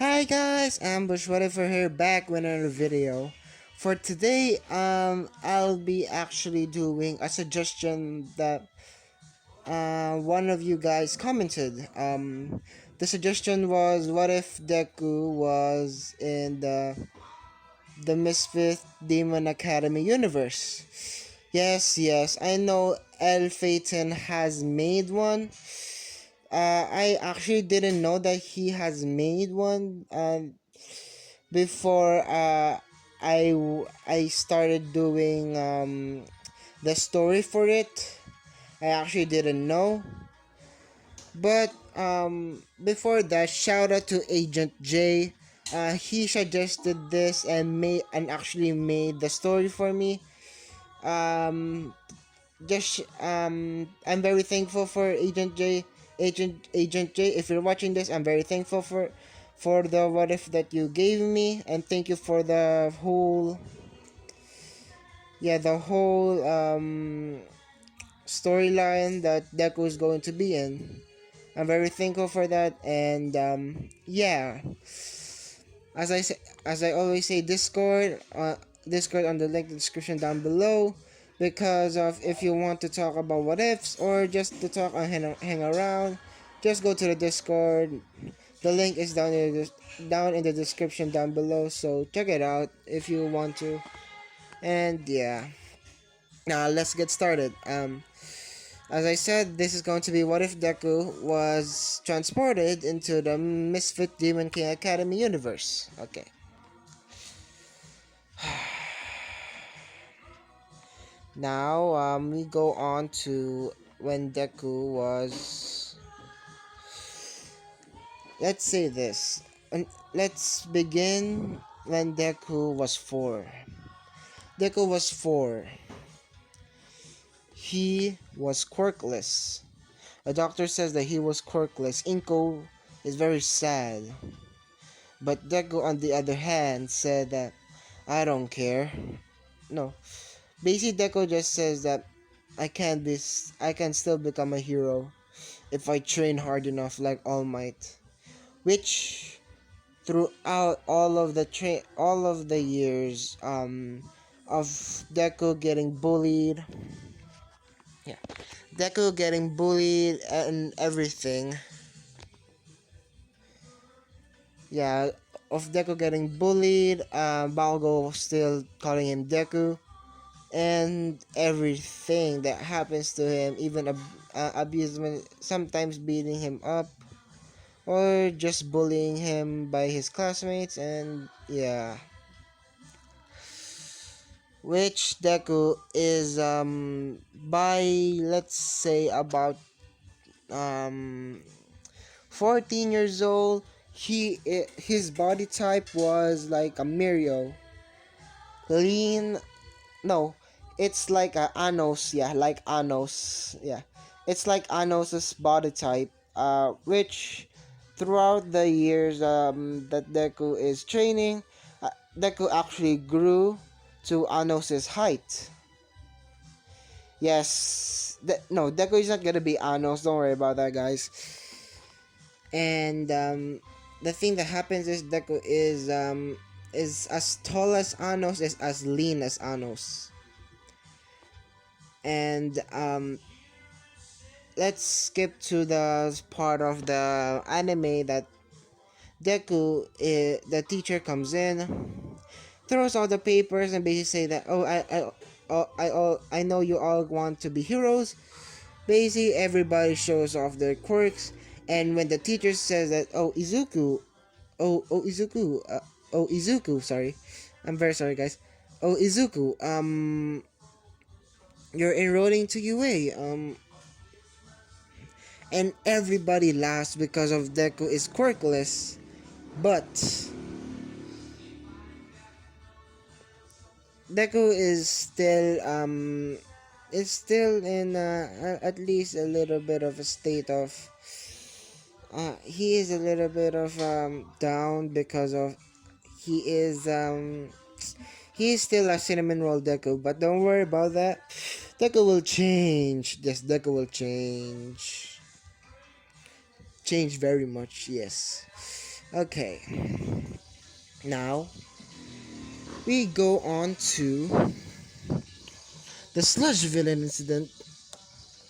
Hi guys, Ambush whatever here back with another video. For today, I'll be actually doing a suggestion that one of you guys commented. The suggestion was, what if Deku was in the Misfit Demon Academy universe? Yes, I know El Phaeton has made one. I actually didn't know that he has made one. Before I started doing the story for it. I actually didn't know. But before that, shout out to Agent J. He suggested this and actually made the story for me. Um, I'm very thankful for Agent J. Agent J. If you're watching this, I'm very thankful for the what if that you gave me, and thank you for the whole storyline that Deku is going to be in. I'm very thankful for that, and as I say, as I always say, Discord on the link in the description down below, because of if you want to talk about what ifs or just to talk and hang around, just go to the Discord. The link is down in the description down below, so check it out if you want to. And yeah, now let's get started. As I said, this is going to be what if Deku was transported into the Misfit Demon King Academy universe. Okay. Now, we go on to when Deku was. Let's say this. And let's begin when Deku was 4. Deku was 4. He was quirkless. A doctor says that he was quirkless. Inko is very sad. But Deku, on the other hand, said that I don't care. No, basically Deku just says that I can still become a hero if I train hard enough like All Might. Which throughout all of the years of Deku getting bullied, yeah, Deku getting bullied and everything. Yeah, of Deku getting bullied, Balgo still calling him Deku, and everything that happens to him, even abusement, sometimes beating him up, or just bullying him by his classmates, and yeah. Which Deku is, by, let's say, about, um, 14 years old, his body type was like a Mirio. Lean, no, it's like a Anos, yeah, like Anos, yeah. It's like Anos's body type, which throughout the years that Deku is training, Deku actually grew to Anos's height. Yes, no, Deku is not gonna be Anos. Don't worry about that, guys. And the thing that happens is Deku is as tall as Anos, is as lean as Anos. And let's skip to the part of the anime that the teacher comes in, throws all the papers, and basically say that, I know you all want to be heroes. Basically, everybody shows off their quirks, and when the teacher says that, Izuku, sorry, I'm very sorry, guys. Izuku, you're enrolling to UA, and everybody laughs because of Deku is quirkless, but Deku is still in at least a little bit of a state of he is a little bit of down because of he is um he is still a cinnamon roll Deku, but don't worry about that. Deku will change. Yes, Deku will change very much. Yes. Okay, now we go on to the sludge villain incident.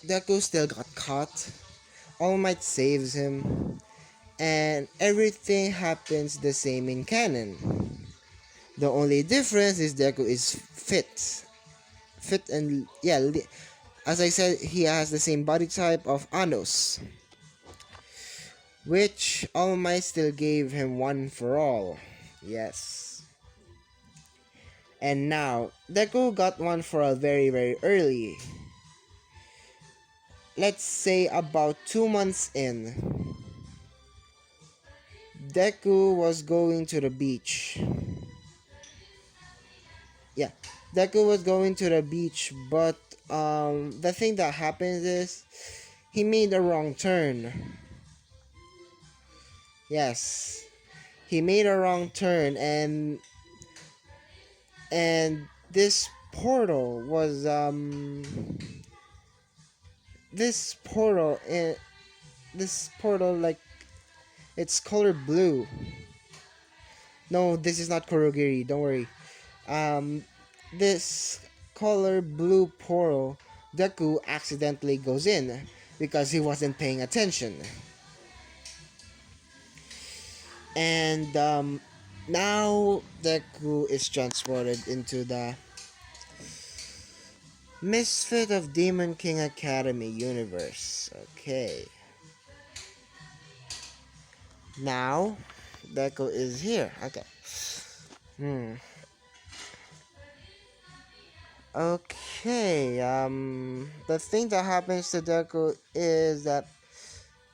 Deku still got caught. All Might saves him, and everything happens the same in canon. The only difference is Deku is fit and yeah. As I said, he has the same body type of Anos, which All Might still gave him one for all. Yes. And now, Deku got one for all very early. Let's say about 2 months in. Deku was going to the beach. Yeah, Deku was going to the beach, but the thing that happens is he made a wrong turn. Yes, he made a wrong turn, and this portal was this portal in this portal like it's color blue. No, this is not Kurogiri. Don't worry. Um, this color blue portal, Deku accidentally goes in because he wasn't paying attention. And now Deku is transported into the Misfit of Demon King Academy universe. Okay. Now Deku is here. Okay. Hmm. Okay. The thing that happens to Deku is that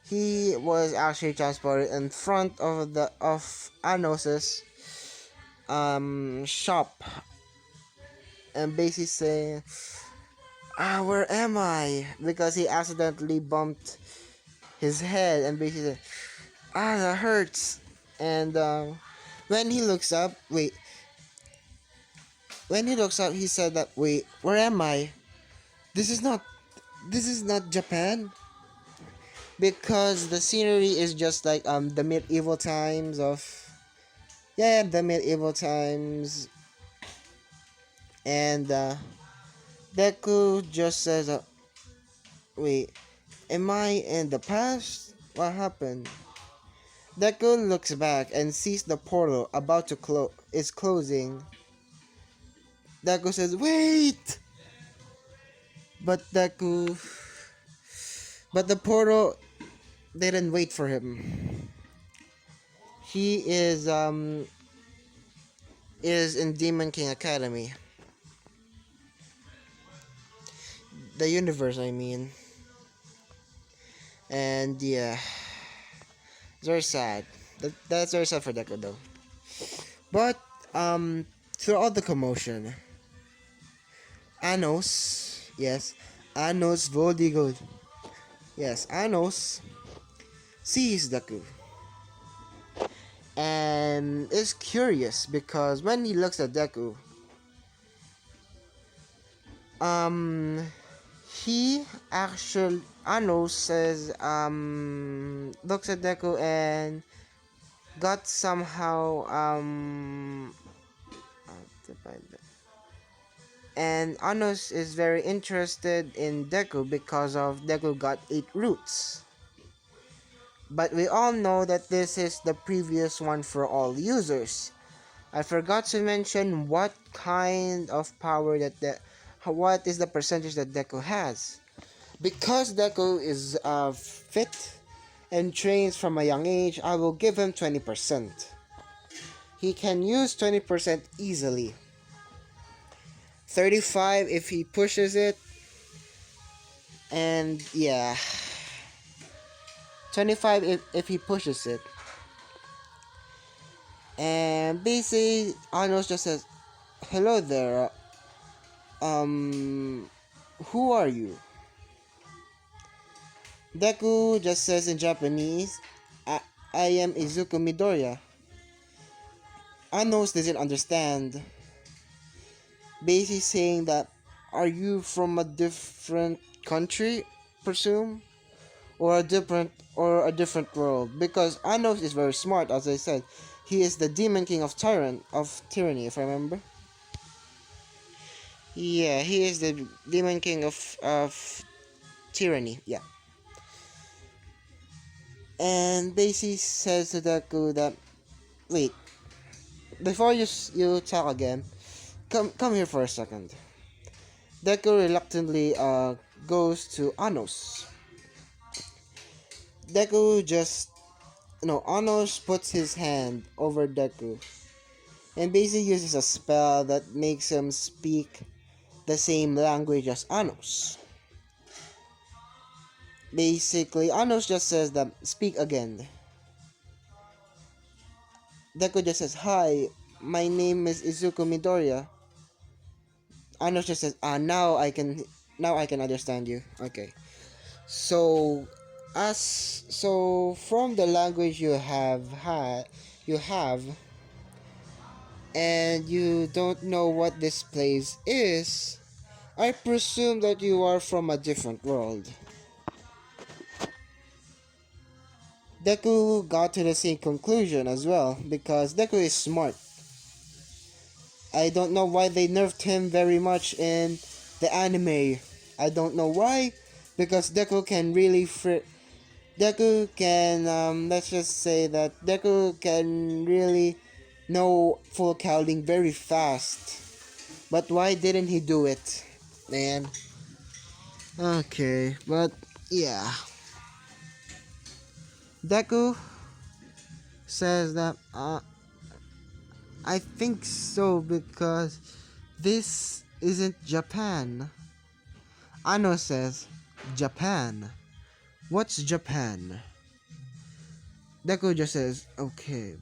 he was actually transported in front of the of Anos's shop and basically saying, where am I? Because he accidentally bumped his head and basically said, that hurts. And when he looks up, when he looks up, he said that, wait, where am I? This is not, this is not Japan. Because the scenery is just like the medieval times of, yeah, the medieval times. And Deku just says, wait, am I in the past? What happened? Deku looks back and sees the portal about to is closing. Deku says, wait! But but the portal didn't wait for him. He is in Demon King Academy. The universe, I mean. And yeah, it's very sad. That's very sad for Deku though. But through all the commotion, Anos, yes, Anos Voldigod, yes, Anos sees Deku and is curious because when he looks at Deku, um, he actually Anos says looks at Deku and got somehow and Anos is very interested in Deku because of Deku got 8 roots. But we all know that this is the previous one for all users. I forgot to mention what kind of power that what is the percentage that Deku has. Because Deku is fit and trains from a young age, I will give him 20%. He can use 20% easily. 35 if he pushes it, and yeah, 25 if he pushes it. And basically Arnold just says, hello there, who are you? Deku just says in Japanese, I am Izuku Midoriya. Arnold doesn't understand, basically saying that, are you from a different country, presume? or a different world, because Anos is very smart, as I said. He is the demon king of tyranny, if I remember. Yeah, he is the demon king of tyranny. Yeah. And Daisy says to Deku that, wait, before you talk again, come here for a second. Deku reluctantly goes to Anos. Deku just no Anos puts his hand over Deku and basically uses a spell that makes him speak the same language as Anos. Basically, Anos just says that speak again. Deku just says, "Hi, my name is Izuku Midoriya." Anos just says, "Ah, now I can understand you." Okay. So, from the language you have, and you don't know what this place is, I presume that you are from a different world. Deku got to the same conclusion as well, because Deku is smart. I don't know why they nerfed him very much in the anime. I don't know why, because Deku can, let's just say that Deku can really know full counting very fast. But why didn't he do it, man? Okay, but yeah. Deku says that, I think so because this isn't Japan. Ano says, Japan. What's Japan? Deku just says, okay.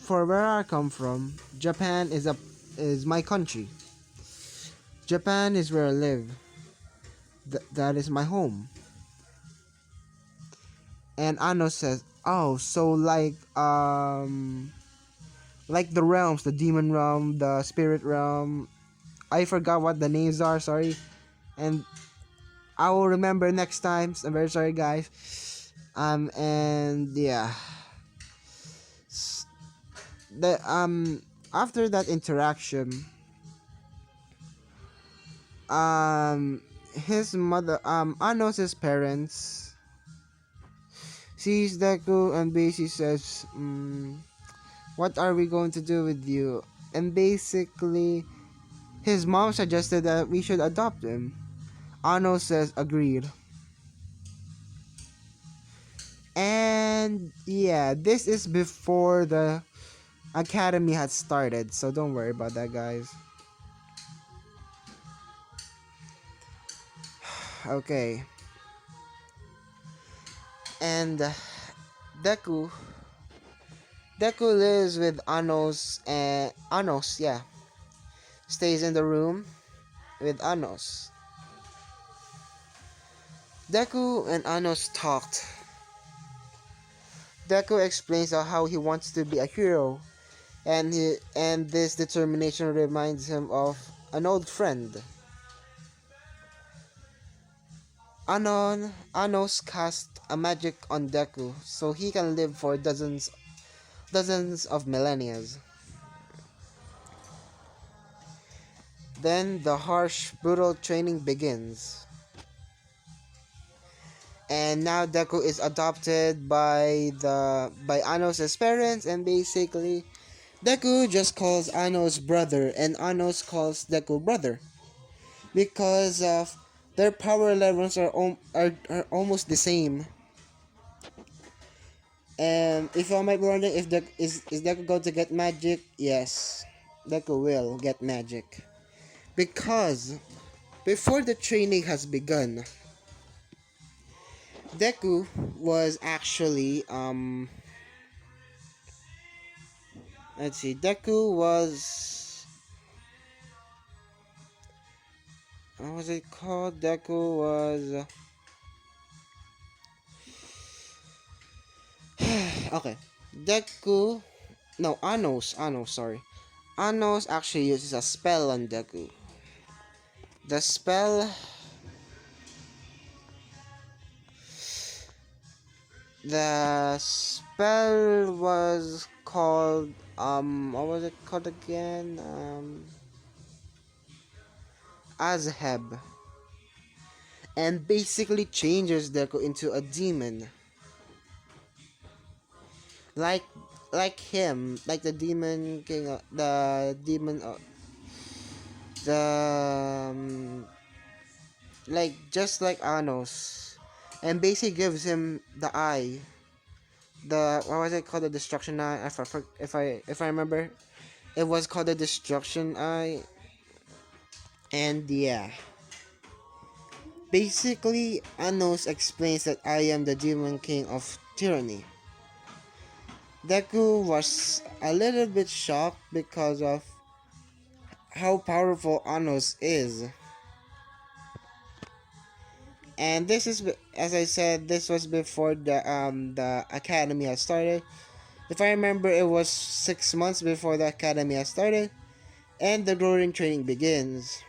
For where I come from, Japan is my country. Japan is where I live. That is my home. And Ano says, oh, so like the realms, the demon realm, the spirit realm. I forgot what the names are, sorry. And I will remember next time. I'm very sorry, guys. And yeah. The after that interaction, his mother, Anos' parents sees Deku and basically says, what are we going to do with you? And basically, his mom suggested that we should adopt him. Ano says agreed. And yeah, this is before the academy had started, so don't worry about that, guys. Okay. And Deku Deku lives with Anos, and Anos, yeah, stays in the room with Anos. Deku and Anos talked. Deku explains how he wants to be a hero, and this determination reminds him of an old friend. Anos cast a magic on Deku so he can live for dozens of millennia. Then the harsh, brutal training begins. And now Deku is adopted by Anos' parents, and basically Deku just calls Anos brother and Anos calls Deku brother because of their power levels are almost the same. And if I might be wondering if is Deku going to get magic? Yes, Deku will get magic because before the training has begun, Deku was actually let's see, Deku was what was it called? Deku was okay. Deku no Anos sorry. Anos actually uses a spell on Deku. The spell The spell was called what was it called again? Azheb, and basically changes Deku into a demon, like him, like the demon king, the demon, the like just like Anos, and basically gives him the eye. The what was it called? The destruction eye. If I remember, it was called the destruction eye. And yeah, basically, Anos explains that I am the demon king of tyranny. Deku was a little bit shocked because of how powerful Anos is. And this is, as I said, this was before the academy has started. If I remember, it was 6 months before the academy has started, and the growing training begins.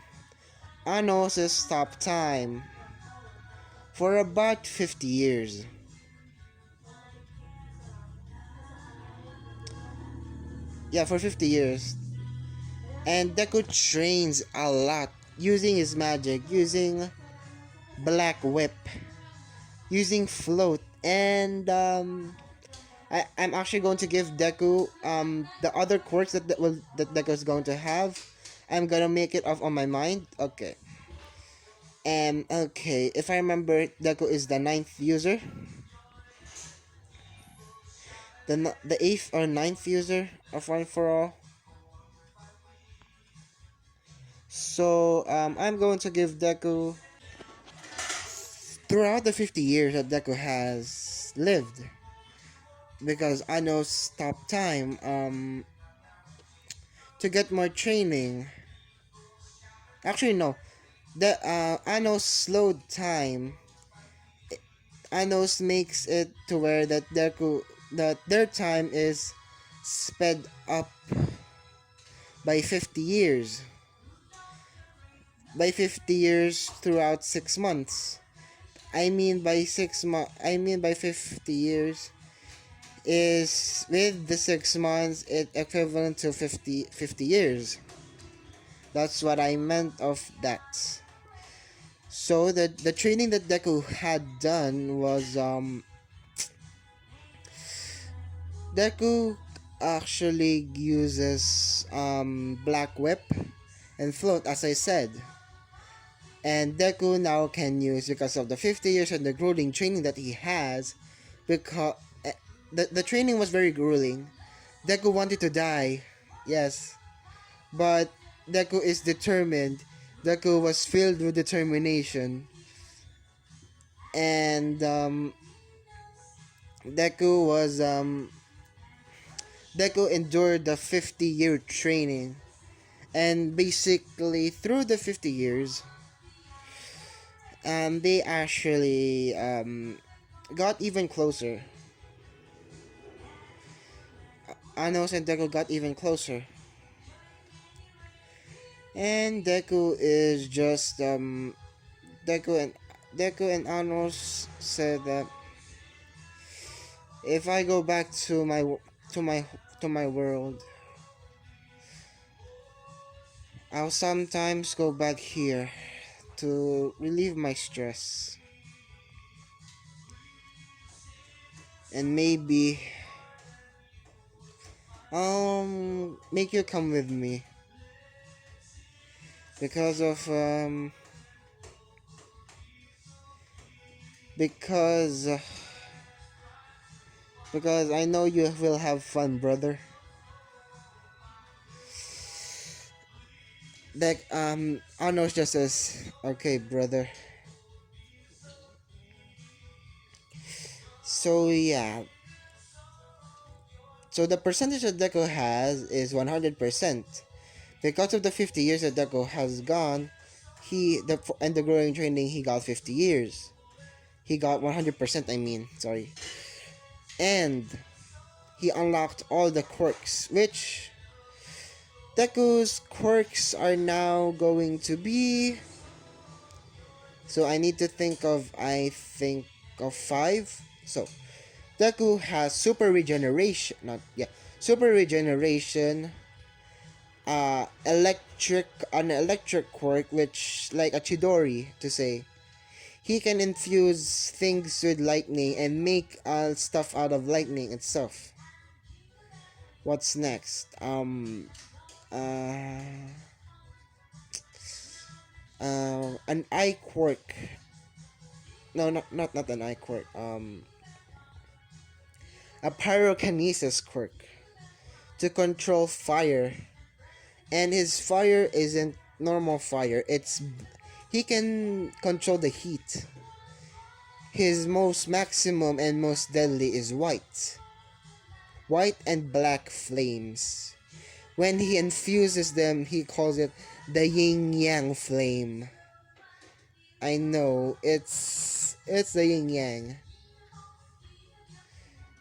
Anos' stop time for about 50 years. Yeah, for 50 years. And Deku trains a lot using his magic, using Black Whip, using Float, and I'm actually going to give Deku the other quirks that Deku is going to have. I'm gonna make it off on my mind. Okay. And okay, if I remember, Deku is the ninth user, the eighth or ninth user of One for All. So I'm going to give Deku throughout the 50 years that Deku has lived, because I know stop time to get more training. Actually no, the I know slowed time. I know makes it to where that their time is sped up by 50 years. By 50 years throughout 6 months. I mean by 50 years is with the 6 months it equivalent to 50 years. That's what I meant of that. So the training that Deku had done was Deku actually uses Black Whip and Float, as I said. And Deku now can use, because of the 50 years and the grueling training that he has, because the training was very grueling. Deku wanted to die, yes, but Deku is determined. Deku was filled with determination, and Deku was Deku endured the 50-year training, and basically through the 50 years, they actually got even closer. Anos and Deku got even closer, and Deku is just Deku and Anos said that if I go back to to my my world, I'll sometimes go back here to relieve my stress, and maybe make you come with me because of because uh, because I know you will have fun, brother. Like Anos just says, okay, brother. So yeah, so the percentage that Deco has is 100%. Because of the 50 years that Deco has gone, and the growing training, he got 50 years. He got 100%, I mean, sorry. And he unlocked all the quirks, which Deku's quirks are now going to be. So I need to think of, I think of 5. So Deku has super regeneration, not yeah, super regeneration, an electric quirk, which like a Chidori to say. He can infuse things with lightning and make stuff out of lightning itself. What's next? Uh, an eye quirk. No, not an eye quirk. A pyrokinesis quirk to control fire, and his fire isn't normal fire. He can control the heat. His most maximum and most deadly is white and black flames. When he infuses them, he calls it the yin yang flame. I know it's the yin yang.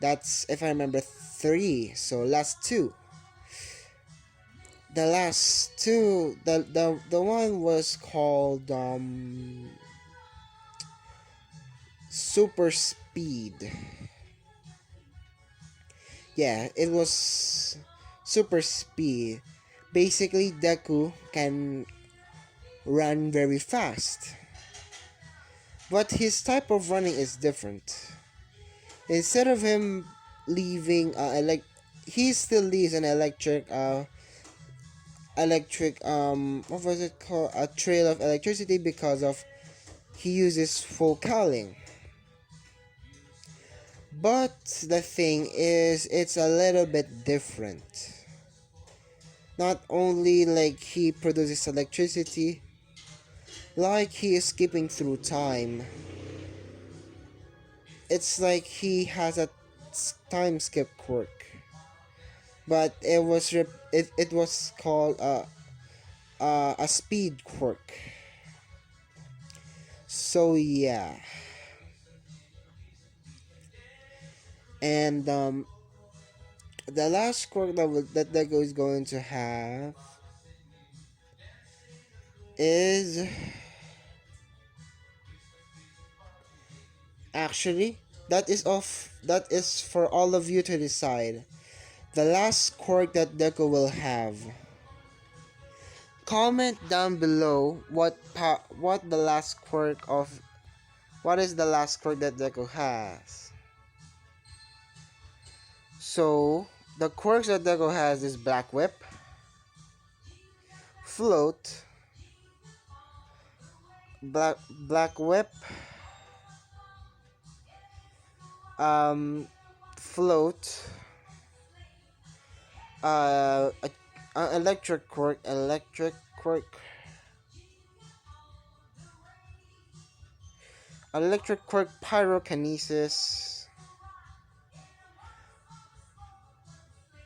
That's if I remember three. So last two. The last two, the one was called super speed. Yeah, it was super speed. Basically, Deku can run very fast, but his type of running is different. Instead of him leaving he still leaves an what was it called, a trail of electricity, because of he uses full cowling. But the thing is, it's a little bit different. Not only like he produces electricity, like he is skipping through time. It's like he has a time skip quirk, but it was called a speed quirk. So yeah, and the last quirk that Deku is going to have is actually that is for all of you to decide. The last quirk that Deku will have. Comment down below what the last quirk of what is the last quirk that Deku has. So the quirks that Deku has is Black Whip, Float, Black Whip, um, Float, uh, electric quirk,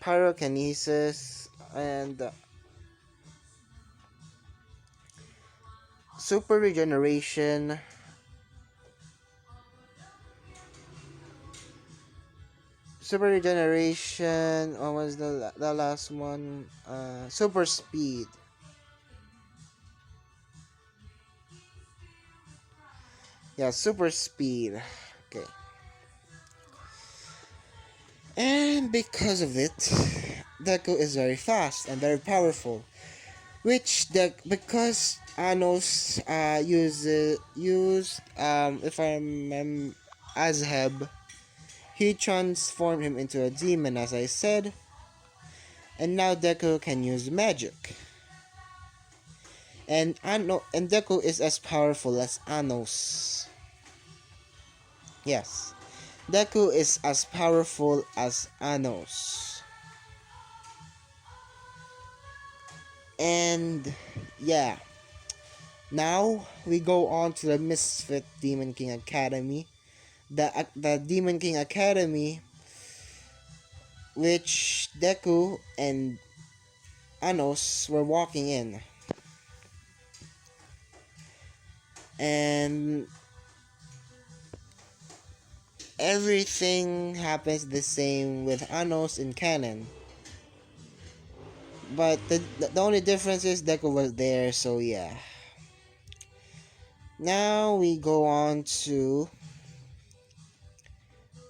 pyrokinesis, and super regeneration, what was the last one? Super speed. Yeah, super speed. Okay. And because of it, Deku is very fast and very powerful. Because Anos used if I remember, Azheb, he transformed him into a demon, as I said, and now Deku can use magic. And Deku is as powerful as Anos. Yes, Deku is as powerful as Anos. And yeah, now we go on to the Misfit Demon King Academy. The Demon King Academy, which Deku and Anos were walking in. And everything happens the same with Anos in canon. But the only difference is Deku was there, so yeah. Now we go on to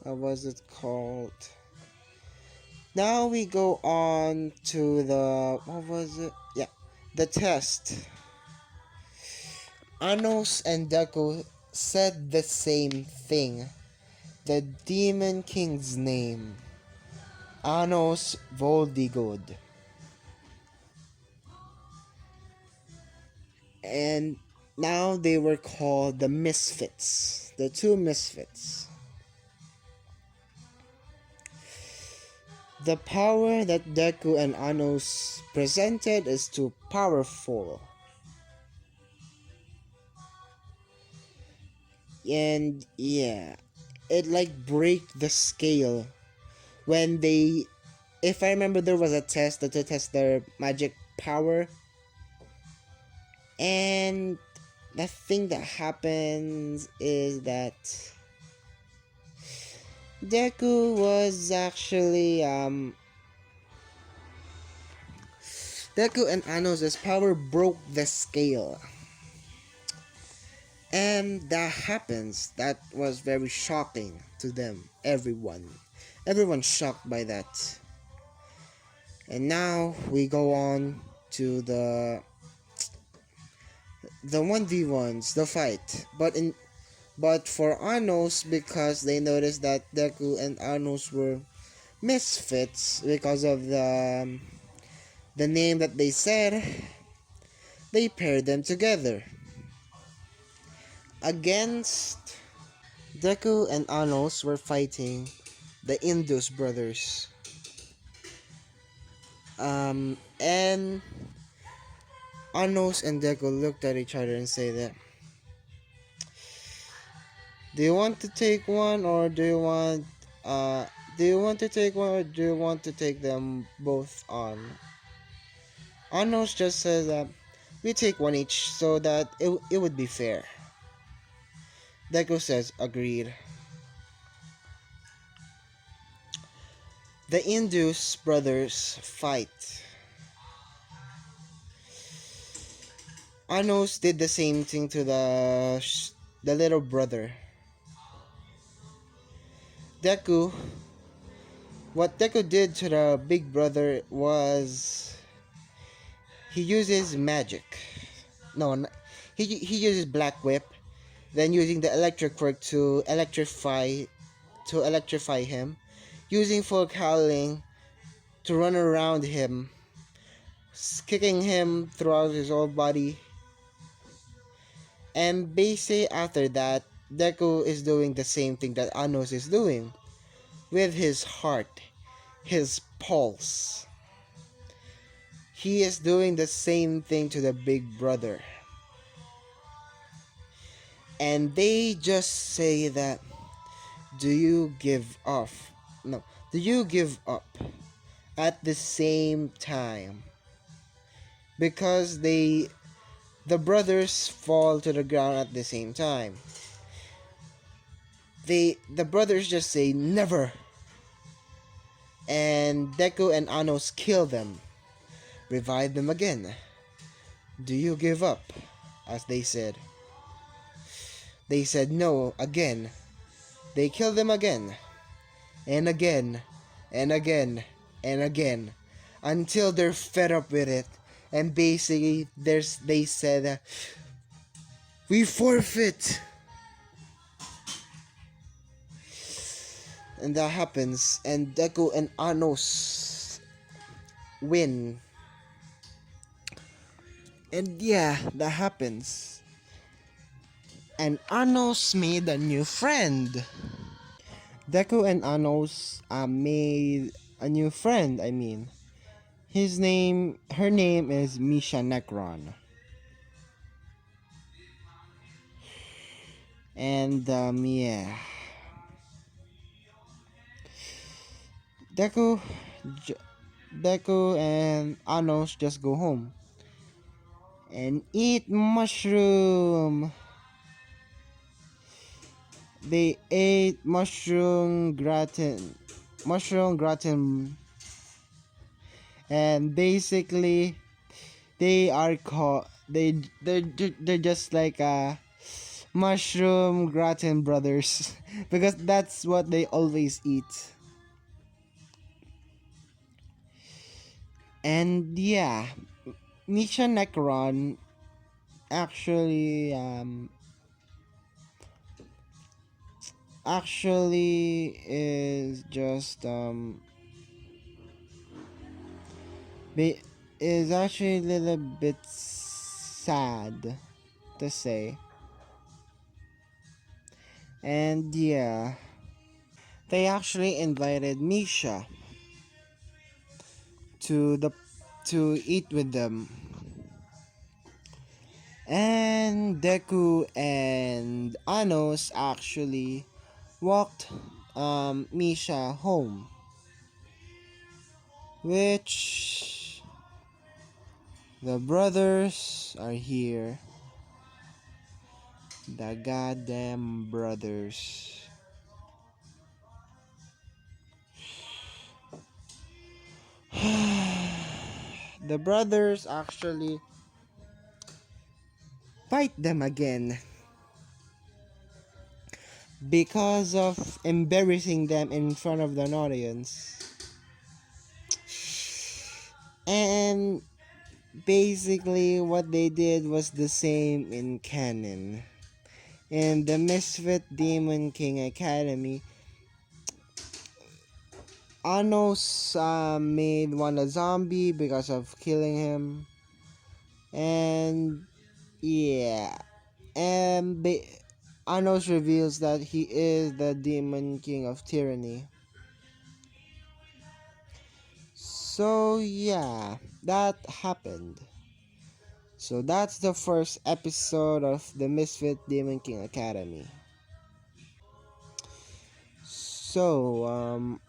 What was it called? Now we go on to the, what was it? Yeah, the test. Anos and Deku said the same thing. The Demon King's name. Anos Voldigod. And now they were called the Misfits. The two Misfits. The power that Deku and Anos presented is too powerful. And yeah, it like break the scale when they, if I remember, there was a test to test their magic power, and the thing that happens is that Deku was actually Deku and Anos' power broke the scale. And that happens. That was very shocking to them. Everyone shocked by that. And now we go on to the 1v1s, the fight. But for Anos, because they noticed that Deku and Anos were misfits because of the name that they said, they paired them together against Deku and Anos were fighting the Indus brothers. And Anos and Deku looked at each other and say that, do you want to take one or do you want to take one or do you want to take them both on? Anos just says that we take one each so that it would be fair. Deku says agreed. The Indus brothers fight. Anos did the same thing to the little brother. Deku, what Deku did to the big brother was he uses magic. No, he uses Black Whip, then using the electric quirk to electrify him, using full howling to run around him, kicking him throughout his whole body. And basically after that, Deku is doing the same thing that Anos is doing with his heart, his pulse. He is doing the same thing to the big brother. And they just say that, do you give up? No, do you give up at the same time? Because the brothers fall to the ground at the same time. The brothers just say never. And Deku and Anos kill them. Revive them again. Do you give up? As they said. They said no again. They kill them again. And again. And again. And again. Until they're fed up with it. And basically they said, we forfeit. And that happens. And Deku and Anos win. And yeah, that happens. And Anos made a new friend. Deku and Anos made a new friend, I mean. Her name is Misha Necron. And yeah. Deku, Deku and Anos just go home and eat mushroom. They ate mushroom gratin, and basically they are called they're just like Mushroom gratin brothers because that's what they always eat. And yeah, Misha Necron actually actually is just Ba- is actually a little bit sad to say. And yeah, they actually invited Misha to the to eat with them. And Deku and Anos actually walked Misha home, which the brothers are here. The goddamn brothers. The brothers actually fight them again because of embarrassing them in front of the audience. And basically, what they did was the same in canon. In the Misfit Demon King Academy, Anos made one a zombie because of killing him. And yeah, and Anos reveals that he is the Demon King of Tyranny. So yeah, that happened. So that's the first episode of the Misfit Demon King Academy. So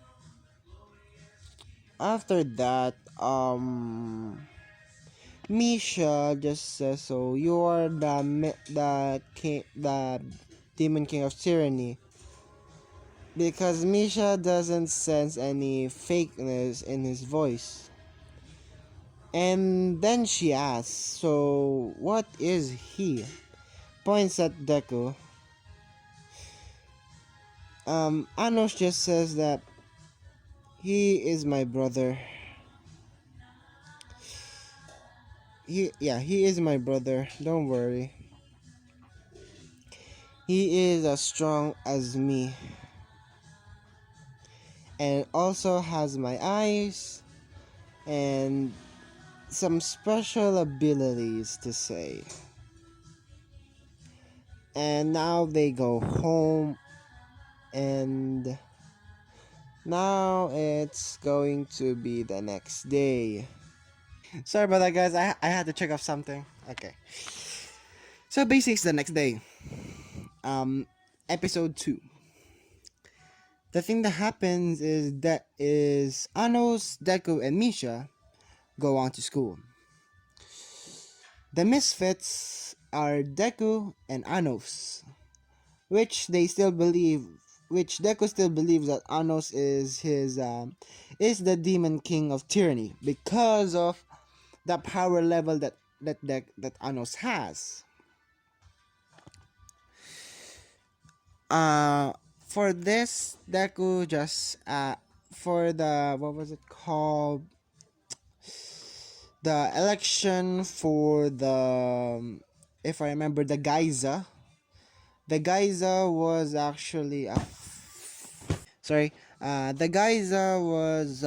after that Misha just says, so you are the king, the Demon King of Tyranny, because Misha doesn't sense any fakeness in his voice. And then she asks, so what is he? Points at Deku. Anos just says that he is my brother. He is my brother. Don't worry. He is as strong as me and also has my eyes and some special abilities to say. And now they go home and now it's going to be the next day. Sorry about that, guys. I had to check off something. Okay. So basically it's the next day. Um episode 2. The thing that happens is Anos, Deku and Misha go on to school. The misfits are Deku and Anos, which they still believe, which Deku still believes that Anos is the demon king of tyranny because of the power level that Anos has. Uh, for this, Deku just for the what was it called? The election for the if I remember the Geyser. The Geyser was actually a sorry. The Geyser was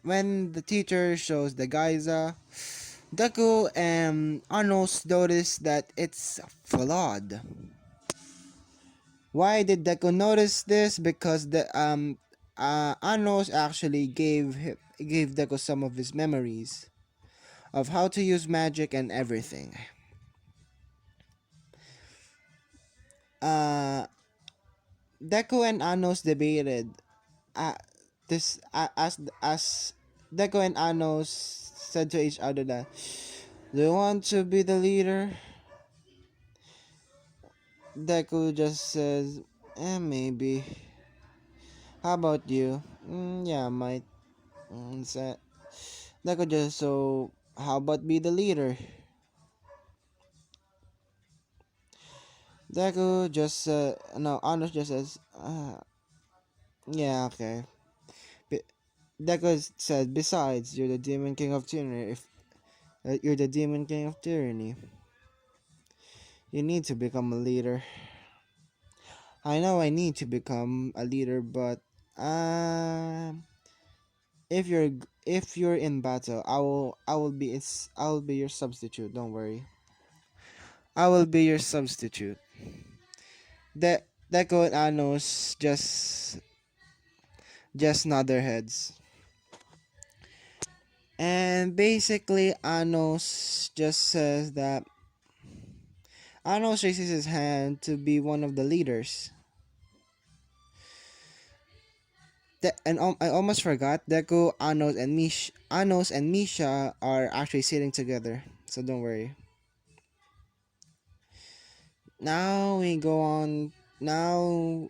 when the teacher shows the Geyser, Deku and Anos notice that it's flawed. Why did Deku notice this? Because the Anos actually gave Deku some of his memories of how to use magic and everything. Uh, Deku and Anos debated this as Deku and Anos said to each other that, do you want to be the leader? Deku just says, maybe. How about you? Yeah, might. Deku just, so how about be the leader? Deku just no, Anos just says, yeah, okay. Be- Deku said, besides, you're the demon king of tyranny. If you're the demon king of tyranny, you need to become a leader. I know I need to become a leader, but um, if you're in battle, I will be your substitute. Don't worry, I will be your substitute. That Deku and Anos just nod their heads. And basically, Anos just says that Anos raises his hand to be one of the leaders. And I almost forgot, Deku, Anos and Misha are actually sitting together. So don't worry. Now we go on. Now,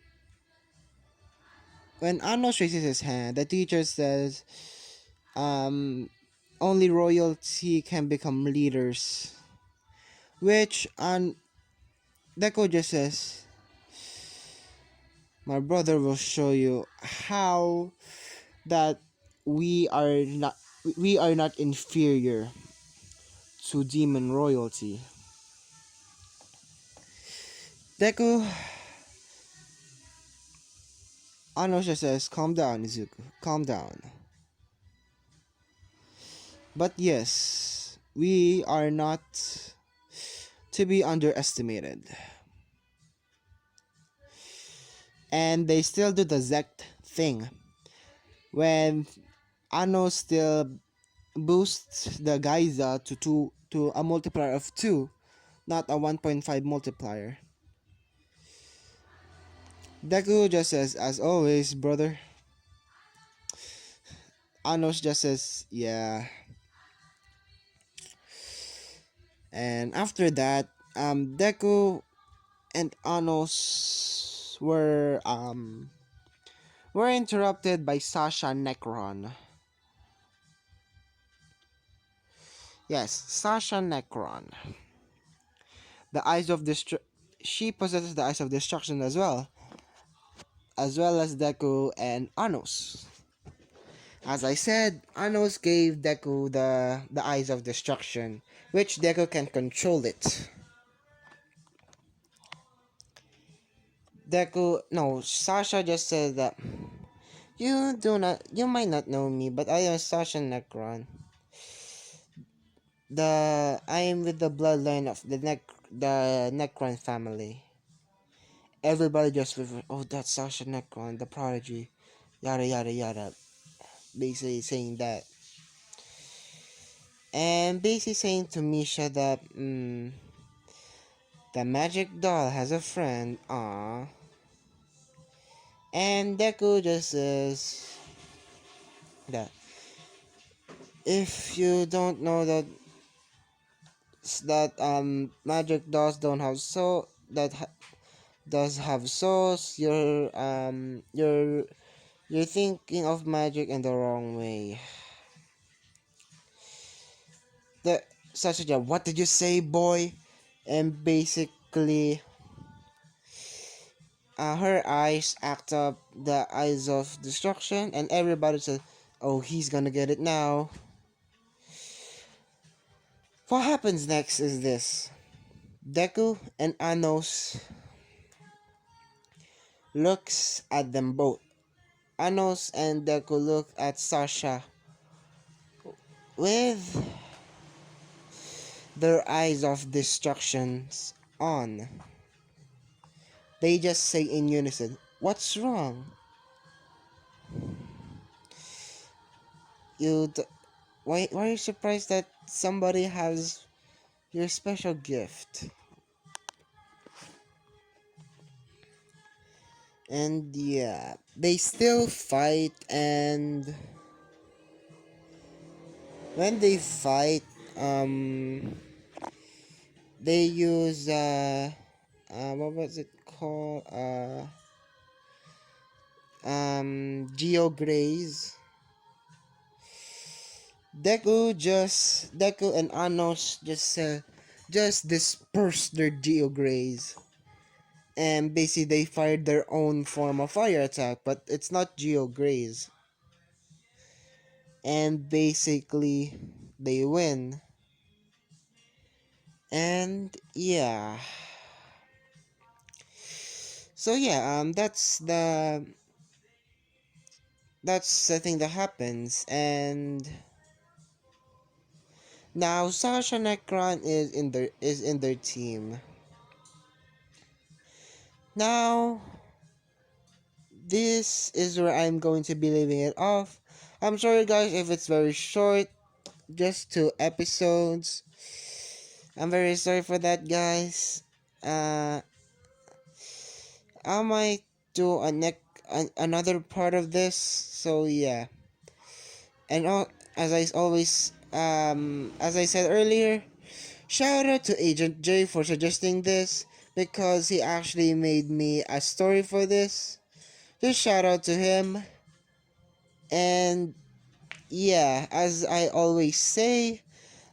when Anos raises his hand, the teacher says, um, only royalty can become leaders. Which on Deku just says, my brother will show you how that we are not we are not inferior to demon royalty. Deku Anosha says, calm down, Izuku, calm down. But yes, we are not to be underestimated. And they still do the Zect thing. When Ano still boosts the Geyser to a multiplier of 2, not a 1.5 multiplier. Deku just says, as always, brother. Anos just says, yeah. And after that, Deku and Anos were interrupted by Sasha Necron. Yes, Sasha Necron. The Eyes of She possesses the Eyes of Destruction as well as Deku and Anos. As I said, Anos gave Deku the Eyes of Destruction, which Deku can control it. No, Sasha just said that you might not know me, but I am Sasha Necron. I am with the bloodline of the Necron family. Everybody just oh, that's Sasha Necron, the prodigy, yada yada yada. Basically saying that, and basically saying to Misha that the magic doll has a friend. Ah, and Deku just says that if you don't know that magic dolls don't have does have souls, you're thinking of magic in the wrong way. The such a what did you say, boy? And basically, her eyes act up the eyes of destruction, and everybody says, "Oh, he's gonna get it now." What happens next is this: Deku and Anos looks at them both. Anos and Deku look at Sasha with their eyes of destructions on. They just say in unison, "What's wrong? You d- why are you surprised that somebody has your special gift?" And yeah, they still fight, and when they fight, um they use what was it called? Geo Graze. Deku and Anos just disperse their Geo Graze. and basically they fired their own form of fire attack, but it's not Geo Gray's. And basically they win. And yeah. So yeah, that's the thing that happens. And now Sasha Necron is in their team. Now this is where I'm going to be leaving it off. I'm sorry guys if it's very short, just 2 episodes. I'm very sorry for that, guys. Uh, I might do another part of this. So yeah, and as I said earlier, shout out to Agent J for suggesting this because he actually made me a story for this. Just shout out to him. And yeah, as I always say,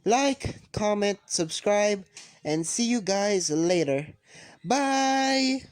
like, comment, subscribe, and see you guys later. Bye!